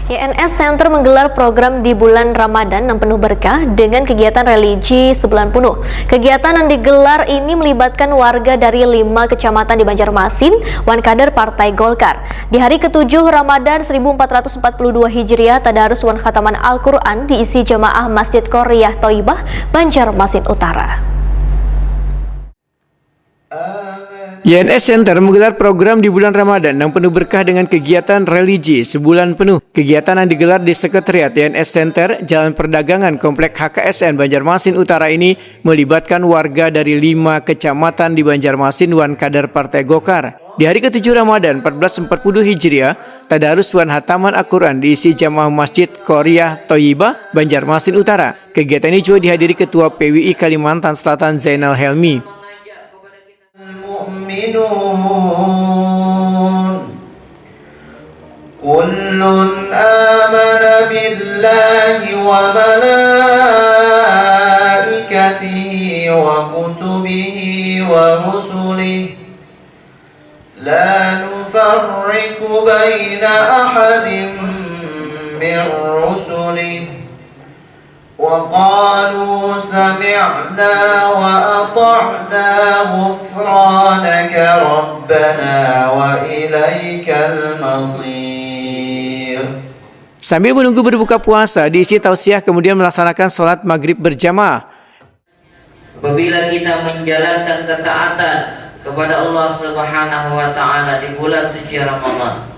YNS Center menggelar program di bulan Ramadan yang penuh berkah dengan kegiatan religi sebulan penuh. Kegiatan yang digelar ini melibatkan warga dari 5 kecamatan di Banjarmasin, wan kader Partai Golkar. Di hari ke-7 Ramadan 1442 Hijriah, tadarus wan khataman Al-Quran diisi jamaah Masjid Qoriyah Thayyibah, Banjarmasin Utara. YNS Center menggelar program di bulan Ramadan yang penuh berkah dengan kegiatan religi sebulan penuh. Kegiatan yang digelar di Sekretariat YNS Center, Jalan Perdagangan, Komplek HKSN Banjarmasin Utara ini melibatkan warga dari 5 kecamatan di Banjarmasin wan kader Partai Golkar. Di hari ke-7 Ramadan 1442 Hijriah, tadarus wan hataman Al-Quran diisi jamaah Masjid Qoriyah Thayyibah, Banjarmasin Utara. Kegiatan ini juga dihadiri Ketua PWI Kalimantan Selatan Zainal Helmi. Kullun amana billahi wa malaikatihi wa kutubihi wa rusulihi la nufarriqu baina ahadin min rusulihi وقالوا سمعنا وأطعنا غفرانك ربنا وإليك المصير. Sambil menunggu berbuka puasa, diisi tausiah kemudian melaksanakan sholat maghrib berjamaah. Apabila kita menjalankan ketaatan kepada Allah Subhanahu wa Ta'ala di bulan suci Ramadan,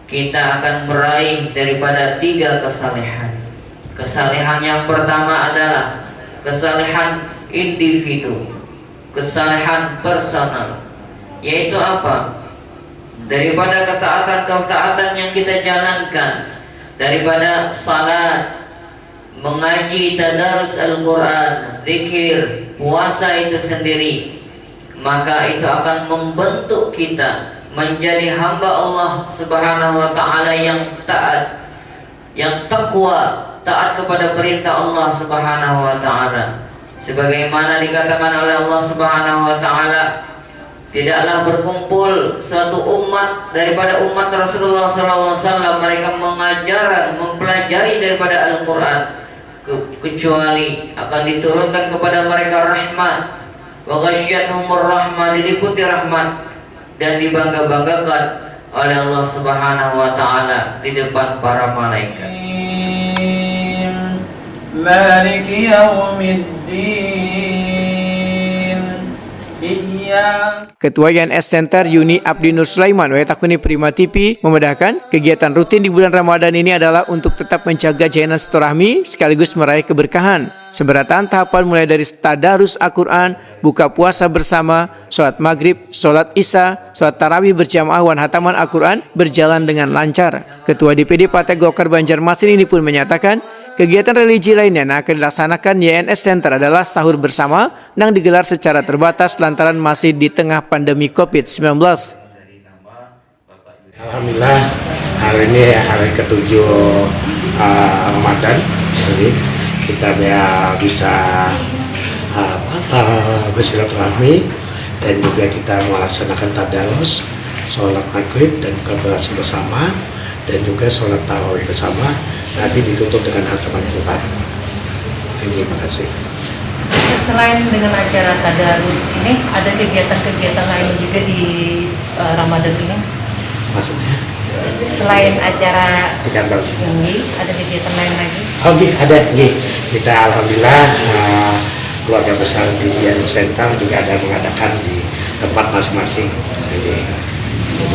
kita akan meraih daripada 3 kesalehan. Kesalehan yang pertama adalah kesalehan individu, kesalehan personal, yaitu apa? Daripada ketaatan-ketaatan yang kita jalankan, daripada salat, mengaji tadarus Al-Quran, zikir, puasa itu sendiri, maka itu akan membentuk kita menjadi hamba Allah Subhanahu wa Ta'ala yang taat, yang takwa, taat kepada perintah Allah Subhanahu wa Ta'ala. Sebagaimana dikatakan oleh Allah Subhanahu wa Ta'ala, tidaklah berkumpul suatu umat daripada umat Rasulullah SAW, mereka mempelajari daripada Al-Quran, kecuali akan diturunkan kepada mereka rahmat, wa ghasyiyatuhumur rahmah, diliputi rahmat dan dibangga-banggakan oleh Allah Subhanahu wa Ta'ala di depan para malaikat. Maliki yaumiddin. Ketua YNS Center Yuni Abdi Nur Sulaiman Takuni Prima TV memedahkan kegiatan rutin di bulan Ramadan ini adalah untuk tetap menjaga jalinan silaturahmi sekaligus meraih keberkahan. Seberatan tahapan mulai dari tadarus Al-Quran, buka puasa bersama, sholat maghrib, sholat isya, sholat tarawih berjamaah wan hataman Al-Quran berjalan dengan lancar. Ketua DPD Partai Golkar Banjarmasin ini pun menyatakan kegiatan religi lainnya yang akan dilaksanakan YNS Center adalah sahur bersama yang digelar secara terbatas lantaran masih di tengah pandemi COVID-19. Alhamdulillah hari ini hari ke-7 Ramadan, jadi kita bisa bersilaturahmi dan juga kita melaksanakan tadarus, sholat maghrib dan buka puasa bersama, dan juga sholat tarawih bersama. Nanti ditutup dengan hataman Quran. Terima kasih. Selain dengan acara tadarus ini, ada kegiatan-kegiatan lain juga di Ramadan ini? Maksudnya? Selain acara di kantor ini, ada kegiatan lain lagi? Oh, ada. Kita alhamdulillah keluarga besar di YNS Center juga ada mengadakan di tempat masing-masing. Jadi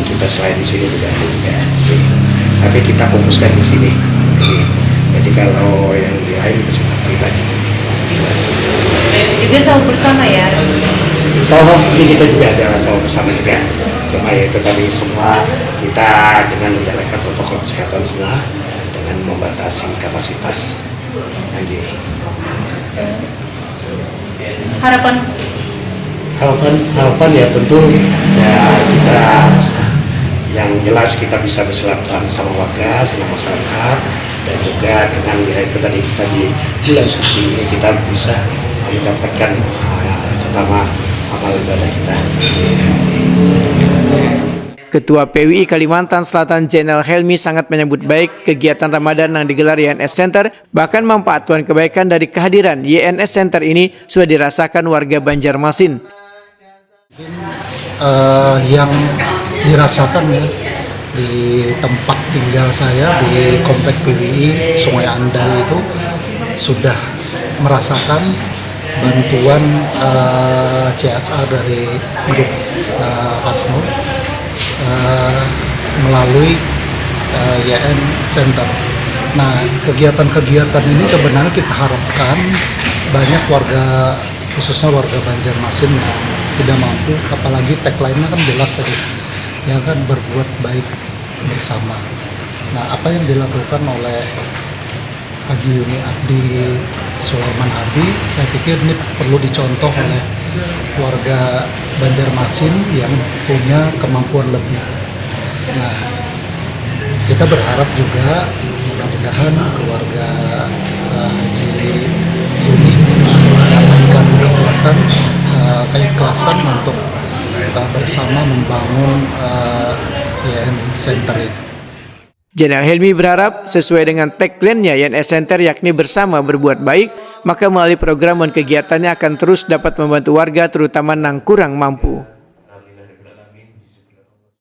kita selain di sini juga ada juga. Tapi kita fokuskan di sini. Jadi kalau yang di lain bersama pribadi. Juga sahur bersama ya? Sahur ini kita juga ada sahur bersama juga. Cuma ya itu tadi semua kita dengan menjalankan protokol kesehatan semua dengan membatasi kapasitas. Harapan ya tentu ya kita yang jelas kita bisa bersilaturahmi sama warga, sama masyarakat, dan juga dengan ya itu tadi kita di bulan suci ini kita bisa mendapatkan terutama amal ibadah kita. Ketua PWI Kalimantan Selatan Zainal Helmi sangat menyambut baik kegiatan Ramadan yang digelar YNS Center, bahkan manfaat kebaikan dari kehadiran YNS Center ini sudah dirasakan warga Banjarmasin. Yang dirasakan ya di tempat tinggal saya di Komplek PWI Sungai Andai itu sudah merasakan bantuan CSR dari grup Asno melalui YN Center. Nah, kegiatan-kegiatan ini sebenarnya kita harapkan banyak warga, khususnya warga Banjarmasin yang tidak mampu, apalagi tagline-nya kan jelas tadi, ya kan, berbuat baik bersama. Nah, apa yang dilakukan oleh Haji Yuni Abdi Sulaiman Abi, saya pikir ini perlu dicontoh oleh warga Banjarmasin yang punya kemampuan lebih. Nah, kita berharap juga mudah-mudahan keluarga Haji Yuni mendapatkan kekuatan, keikhlasan untuk bersama membangun YN Center ini. Zainal Helmi berharap sesuai dengan tagline-nya YNS Center yakni bersama berbuat baik, maka melalui program dan kegiatannya akan terus dapat membantu warga terutama yang kurang mampu.